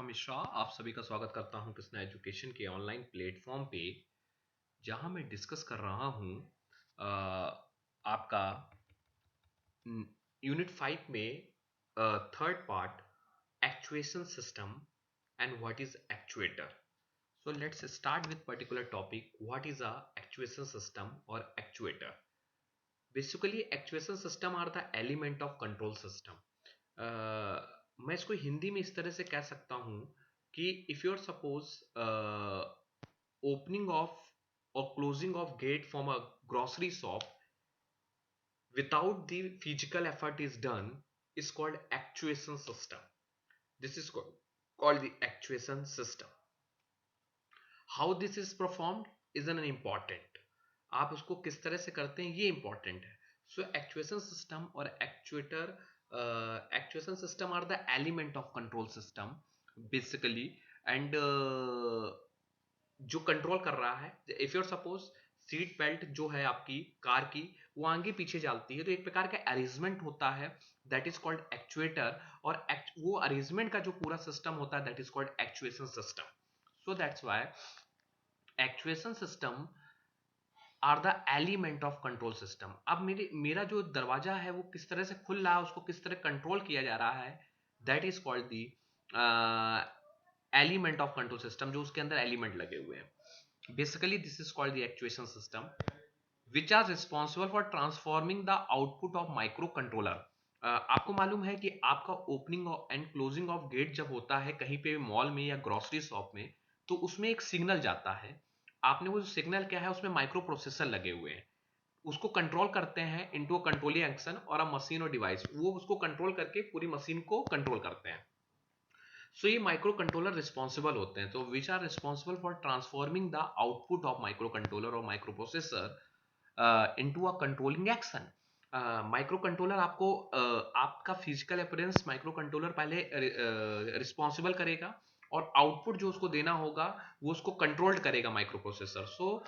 मिश्रा आप सभी का स्वागत करता हूं कृष्णा एजुकेशन के ऑनलाइन प्लेटफॉर्म पे जहां मैं डिस्कस कर रहा हूं आपका यूनिट 5 में third part actuation system and what is actuator. So let's start with particular topic. What is a actuation system or actuator? Basically, actuation system are the element of control system. मैं इसको हिंदी में इस तरह से कह सकता हूं कि if you are suppose opening of or closing of gate from a grocery shop without the physical effort is done is called actuation system. This is called the actuation system. How this is performed is an important. आप उसको किस तरह से करते हैं ये important है. So actuation system और actuation system are the element of control system basically. And जो कंट्रोल कर रहा है, if your suppose seat belt जो है आपकी कार की वो आगे पीछे चलती है तो एक प्रकार का अरेंजमेंट होता है दैट इज कॉल्ड एक्चुएटर. और वो अरेंजमेंट का जो पूरा सिस्टम होता है that is called actuation system. So that's why actuation system are the element of control system. अब मेरा जो दरवाजा है वो किस तरह से खुल रहा है, उसको किस तरह कंट्रोल किया जा रहा है, that is called the element of control system, जो उसके अंदर एलिमेंट लगे हुए हैं. Basically this is called the actuation system which are responsible for transforming the output of micro controller. आपको मालूम है कि आपका opening and closing of gate जब होता है कहीं पे मॉल में या ग्रोसरी शॉप में, तो उसमें एक सिग्नल जाता है. आपने वो जो सिग्नल क्या है उसमें माइक्रो प्रोसेसर लगे हुए हैं, उसको कंट्रोल करते हैं इनटू अ कंट्रोलिंग एक्शन और अ मशीन और डिवाइस. वो उसको कंट्रोल करके पूरी मशीन को कंट्रोल करते हैं. सो ये माइक्रो कंट्रोलर रिस्पॉन्सिबल होते हैं, तो which are responsible for transforming the output of micro controller और microprocessor into a controlling action. Micro controller आपको आपका फिजिकल अपीयरेंस माइक्रो कंट्रोलर पहले रिस्पॉन्सिबल करेगा और आउटपुट जो उसको देना होगा वो उसको कंट्रोल्ड करेगा माइक्रो प्रोसेसर. सो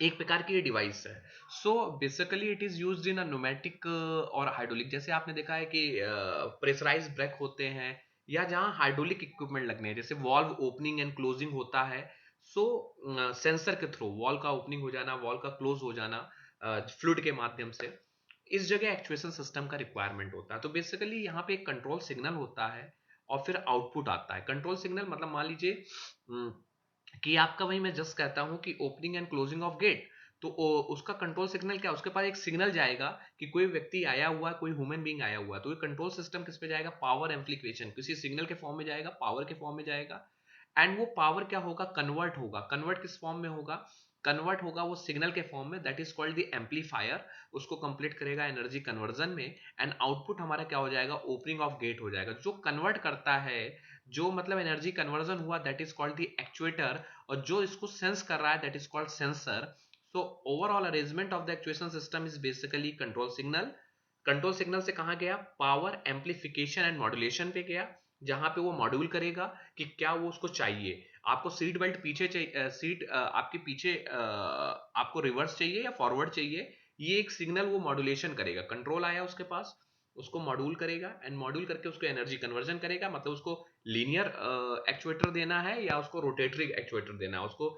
एक प्रकार की ये डिवाइस है. So basically it is used in a pneumatic और हाइड्रोलिक. जैसे आपने देखा है कि प्रेशराइज ब्रेक होते हैं या जहां हाइड्रोलिक इक्विपमेंट लगने हैं, जैसे वॉल्व ओपनिंग एंड क्लोजिंग होता है. सो सेंसर के थ्रू वॉल का ओपनिंग हो जाना, वॉल का क्लोज हो जाना फ्लूइड के माध्यम से, इस जगह एक्चुएशन सिस्टम का रिक्वायरमेंट होता है. तो बेसिकली यहाँ पे एक कंट्रोल सिग्नल होता है और फिर आउटपुट आता है. कंट्रोल सिग्नल मतलब मान लीजिए कि आपका, वही मैं जस्ट कहता हूं कि opening and closing of gate, तो उसका कंट्रोल सिग्नल क्या, उसके पास एक सिग्नल जाएगा कि कोई व्यक्ति आया हुआ है, कोई ह्यूमन बीइंग आया हुआ है. तो ये कंट्रोल सिस्टम किस पे जाएगा, पावर एम्प्लीफिकेशन, किसी सिग्नल के फॉर्म में जाएगा, पावर के फॉर्म में जाएगा. एंड वो पावर क्या होगा, कन्वर्ट होगा. कन्वर्ट किस फॉर्म में होगा, कन्वर्ट होगा वो सिग्नल के फॉर्म में, that is called the amplifier. उसको कंप्लीट करेगा एनर्जी कन्वर्जन में. एंड आउटपुट हमारा क्या हो जाएगा, ओपनिंग ऑफ गेट हो जाएगा. जो कन्वर्ट करता है, जो मतलब एनर्जी कन्वर्जन हुआ, that is called the actuator. और जो इसको सेंस कर रहा है that is called sensor. So overall arrangement of the actuation system is basically control signal. Control signal से कहां गया, पावर एम्पलीफिकेशन एंड मॉड्यूलेशन पे गया, जहां पे वो मॉड्यूल करेगा कि क्या वो उसको चाहिए. आपको सीट बेल्ट पीछे चाहिए, सीट आपके पीछे आपको रिवर्स चाहिए या फॉरवर्ड चाहिए, ये एक सिग्नल वो मॉड्यूलेशन करेगा. कंट्रोल आया उसके पास, उसको मॉड्यूल करेगा एंड मॉड्यूल करके उसको एनर्जी कन्वर्जन करेगा. मतलब उसको लीनियर एक्चुएटर देना है या उसको रोटेटरी एक्चुएटर देना है उसको.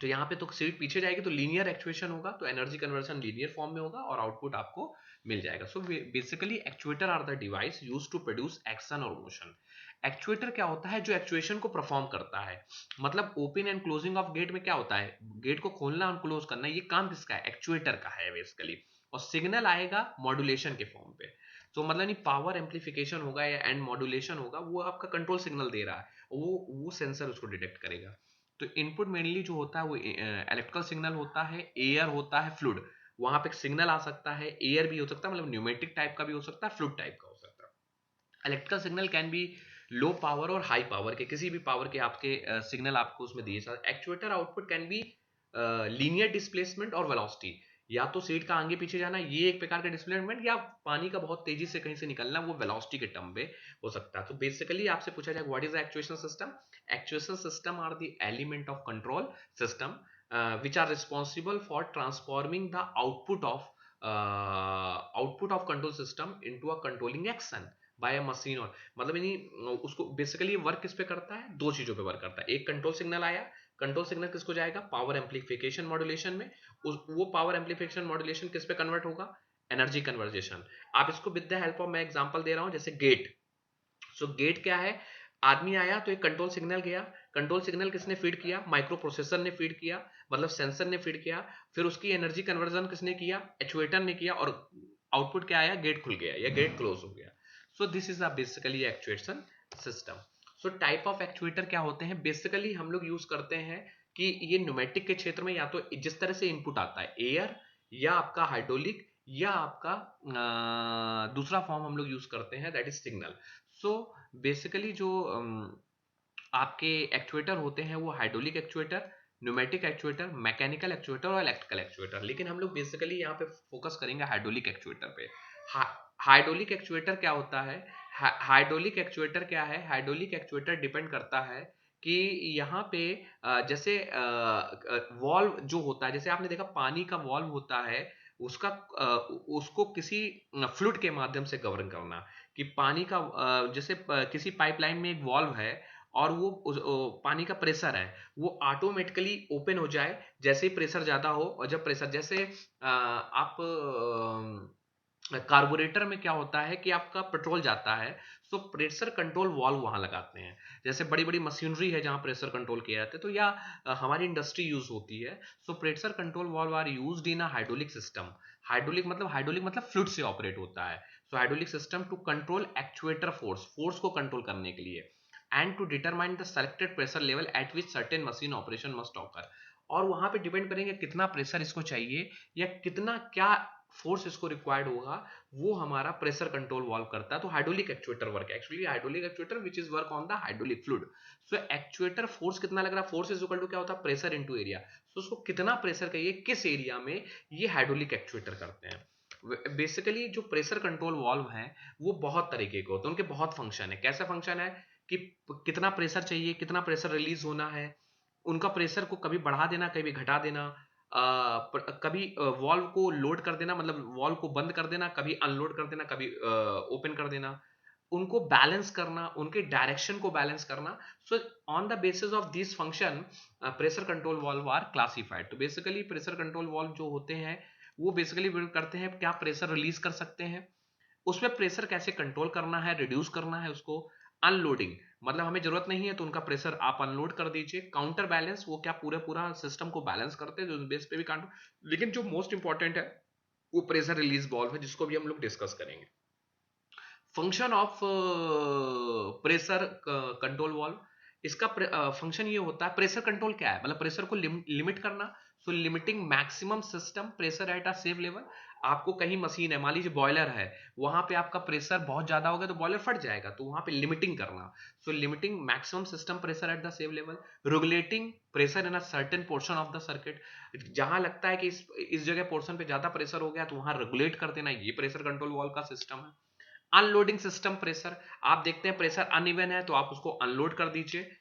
तो यहाँ पे तो सीट पीछे जाएगी तो लीनियर एक्चुएशन होगा, तो एनर्जी कन्वर्जन लीनियर फॉर्म में होगा और आउटपुट आपको मिल जाएगा. So basically actuator are the device use to produce action और मोशन. एक्चुएटर क्या होता है, जो एक्चुएशन को परफॉर्म करता है. मतलब open and closing of gate में क्या होता है, गेट को खोलना और क्लोज करना, ये काम किसका है, एक्चुएटर का है बेसिकली. और सिग्नल आएगा मॉड्यूलेशन के फॉर्म पे. तो मतलब नहीं, पावर एम्पलीफिकेशन होगा या एंड मॉड्यूलेशन होगा, वो आपका कंट्रोल सिग्नल दे रहा है, वो सेंसर उसको डिटेक्ट करेगा. तो इनपुट मेनली जो होता है वो इलेक्ट्रिकल सिग्नल होता है, एयर होता है, फ्लूइड. वहां पे सिग्नल आ सकता है, एयर भी हो सकता है, मतलब न्यूमेटिक टाइप का भी हो सकता है, फ्लूइड टाइप का हो सकता है. Electrical signal can be low power और हाई पावर के, किसी भी पावर के आपके सिग्नल आपको उसमें दिए जाते. Actuator output can be linear displacement और वेलोसिटी. या तो सीट का आगे पीछे जाना, ये एक प्रकार का डिस्प्लेसमेंट, या पानी का बहुत तेजी से कहीं से निकलना, वो वेलोसिटी के टर्म पे हो सकता है. तो बेसिकली आपसे पूछा जाए what is the actuation system. Actuation system are the element of control system which are responsible for transforming the output of control system into a controlling action by a machine, और मतलब यानी उसको basically work किस पे करता है, दो चीजों पे वर्क करता है। एक कंट्रोल सिग्नल आया, कंट्रोल सिग्नल किसको जाएगा, पावर एम्प्लीफिकेशन मॉड्यूलेशन में, वो पावर एम्प्लीफिकेशन मॉड्यूलेशन किस पे कन्वर्ट होगा, एनर्जी कन्वर्जेशन। आप इसको विद द हेल्प ऑफ, मैं एग्जांपल दे रहा हूं जैसे गेट। सो गेट क्या है, आदमी आया तो एक कंट्रोल सिग्नल गया, कंट्रोल सिग्नल किसने फीड किया, माइक्रो प्रोसेसर ने फीड किया, मतलब सेंसर ने फीड किया, फिर उसकी एनर्जी कन्वर्जन किसने किया, एक्चुएटर ने किया, और आउटपुट क्या आया, गेट खुल गया या गेट क्लोज हो गया। So this is a basically actuation system. So type of actuator क्या होते हैं, बेसिकली हम लोग यूज करते हैं कि ये न्यूमेटिक के क्षेत्र में या तो जिस तरह से इनपुट आता है एयर, या आपका हाइड्रोलिक, या आपका दूसरा फॉर्म हम लोग यूज करते हैं that is signal. So basically जो आपके एक्चुएटर होते हैं वो hydraulic actuator, pneumatic actuator, mechanical actuator और इलेक्ट्रिकल एक्चुएटर, लेकिन हम लोग बेसिकली यहाँ पे फोकस करेंगे हाइड्रोलिक एक्चुएटर पे। हाइड्रोलिक एक्चुएटर क्या होता है, हाइड्रोलिक एक्चुएटर क्या है, हाइड्रोलिक एक्चुएटर डिपेंड करता है कि यहाँ पे जैसे वॉल्व जो होता है, जैसे आपने देखा पानी का वॉल्व होता है, उसका उसको किसी फ्लूइड के माध्यम से गवर्न करना, कि पानी का जैसे किसी पाइपलाइन में एक वॉल्व है और वो पानी का प्रेशर है, वो ऑटोमेटिकली ओपन हो जाए जैसे ही प्रेशर ज्यादा हो, और जब प्रेशर जैसे आप कार्बोरेटर में क्या होता है कि आपका पेट्रोल जाता है, तो प्रेशर कंट्रोल वाल्व वहां लगाते हैं। जैसे बड़ी बड़ी मशीनरी है जहां प्रेशर कंट्रोल किया जाता है, तो या हमारी इंडस्ट्री यूज होती है। So pressure control valve are used in a hydraulic system. Hydraulic मतलब फ्लूइड से ऑपरेट होता है। So hydraulic system to control actuator force, force को कंट्रोल करने के लिए, and to determine the selected pressure level at which certain machine operation must occur. और वहां पे डिपेंड करेंगे कितना प्रेशर इसको चाहिए या कितना क्या फोर्स इसको रिक्वायर्ड होगा, वो हमारा प्रेशर कंट्रोल वाल्व करता है। तो hydraulic actuator work actually hydraulic actuator which is work on the hydraulic fluid. So actuator force कितना लग रहा है, फोर्स इज इक्वल टू क्या होता है, प्रेशर इनटू एरिया। सो उसको कितना प्रेशर चाहिए किस एरिया में, ये हाइड्रोलिक एक्चुएटर करते हैं। बेसिकली जो प्रेशर कंट्रोल वाल्व है वो बहुत तरीके के होते हैं, उनके बहुत फंक्शन है। कैसा फंक्शन है कि कितना प्रेशर चाहिए, कितना प्रेशर रिलीज होना है, उनका प्रेशर को कभी बढ़ा देना कभी घटा देना, कभी वॉल्व को लोड कर देना, मतलब वॉल्व को बंद कर देना, कभी अनलोड कर देना, कभी ओपन कर देना, उनको बैलेंस करना, उनके डायरेक्शन को बैलेंस करना। So on the basis of this function pressure control valve are classified. तो बेसिकली प्रेशर कंट्रोल वाल्व जो होते हैं वो बेसिकली करते हैं क्या, प्रेशर रिलीज कर सकते हैं, उसमें प्रेशर कैसे कंट्रोल करना है, रिड्यूस करना है उसको, अनलोडिंग मतलब हमें जरूरत नहीं है तो उनका प्रेशर आप अनलोड कर दीजिए, काउंटर बैलेंस वो क्या पूरे पूरा सिस्टम को बैलेंस करते हैं, जो बेस पे भी काउंटर। लेकिन जो मोस्ट इंपॉर्टेंट है वो प्रेशर रिलीज वाल्व है, जिसको भी हम लोग डिस्कस करेंगे। Function of pressure control valve, इसका फंक्शन ये होता है, प्रेशर कंट्रोल क्या है, मतलब प्रेशर को लिमिट करना। So limiting maximum system pressure at a safe level. आपको कहीं मशीन है, मान लीजिए बॉयलर है, वहां पे आपका प्रेशर बहुत ज्यादा हो गया तो बॉयलर फट जाएगा, तो वहां पे लिमिटिंग करना। So limiting maximum system pressure at the safe level. Regulating pressure in a certain portion of the circuit, जहां लगता है कि इस जगह पोर्शन पे ज्यादा प्रेशर हो गया तो वहां रेगुलेट कर देना, ये प्रेशर कंट्रोल वाल्व का सिस्टम है। अनलोडिंग सिस्टम प्रेशर, आप देखते हैं प्रेशर अनइवन है तो आप उसको अनलोड कर दीजिए।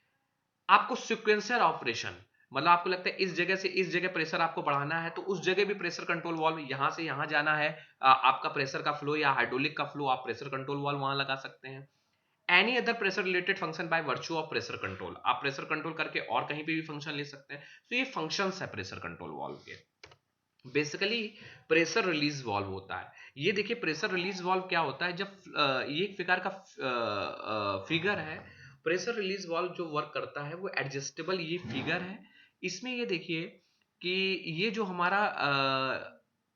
आपको सिक्वेंसर ऑपरेशन, मतलब आपको लगता है इस जगह से इस जगह प्रेशर आपको बढ़ाना है तो उस जगह भी प्रेशर कंट्रोल वाल्व यहां से यहां जाना है, आपका प्रेशर का फ्लो या हाइड्रोलिक का फ्लो, आप प्रेशर कंट्रोल वाल्व वहां लगा सकते हैं। Any other pressure related function by virtue of pressure control, आप प्रेशर कंट्रोल करके और कहीं पे भी फंक्शन ले सकते हैं। तो ये फंक्शंस है प्रेशर कंट्रोल वाल्व के। बेसिकली प्रेशर रिलीज वाल्व होता है, ये देखिए प्रेशर रिलीज वाल्व क्या होता है, जब ये एक प्रकार का फिगर है। प्रेशर रिलीज वाल्व जो वर्क करता है वो एडजस्टेबल ये फिगर है। इसमें ये देखिए कि ये जो हमारा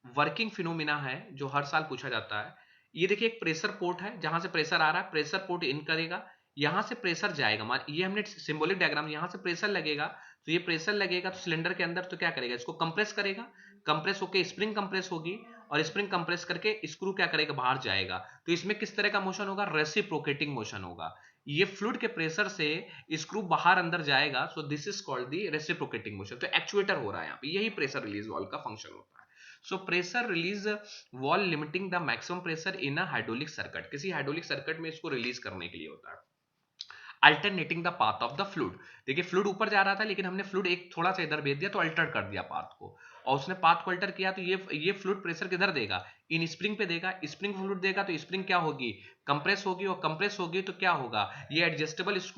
वर्किंग फिनोमिना है जो हर साल पूछा जाता है, ये देखिए एक प्रेशर पोर्ट है जहां से प्रेशर आ रहा है, प्रेशर पोर्ट इन करेगा, यहां से प्रेशर जाएगा, ये हमने सिंबॉलिक डायग्राम, यहां से प्रेशर लगेगा, तो ये प्रेशर लगेगा तो सिलेंडर के अंदर तो क्या करेगा, इसको कंप्रेस करेगा, कंप्रेस होकर स्प्रिंग कंप्रेस होगी, और स्प्रिंग कंप्रेस करके स्क्रू क्या करेगा, बाहर जाएगा। तो इसमें किस तरह का मोशन होगा, रेसिप्रोकेटिंग मोशन होगा। ये फ्लूइड के प्रेशर से स्क्रू बाहर अंदर जाएगा, so this is called the reciprocating motion. तो एक्चुएटर हो रहा है यहाँ पे, यही प्रेशर रिलीज वाल्व का फंक्शन होता है। So pressure release valve limiting the maximum pressure in a hydraulic circuit, किसी हाइड्रोलिक सर्किट में इसको रिलीज करने के लिए होता है। Alternating the path of the fluid, देखिए फ्लूइड ऊपर जा रहा था लेकिन हमने फ्लूइड एक थोड़ा सा इधर भेज दिया तो अल्टर कर दिया पाथ को। और उसने पाथ को अल्टर किया तो ये फ्लूइड प्रेशर किधर देगा, इन स्प्रिंग पे देगा, स्प्रिंग फ्लूइड देगा तो स्प्रिंग क्या होगी, कंप्रेस होगी, और कंप्रेस होगी तो क्या होगा, ये एडजस्टेबल स्क्रू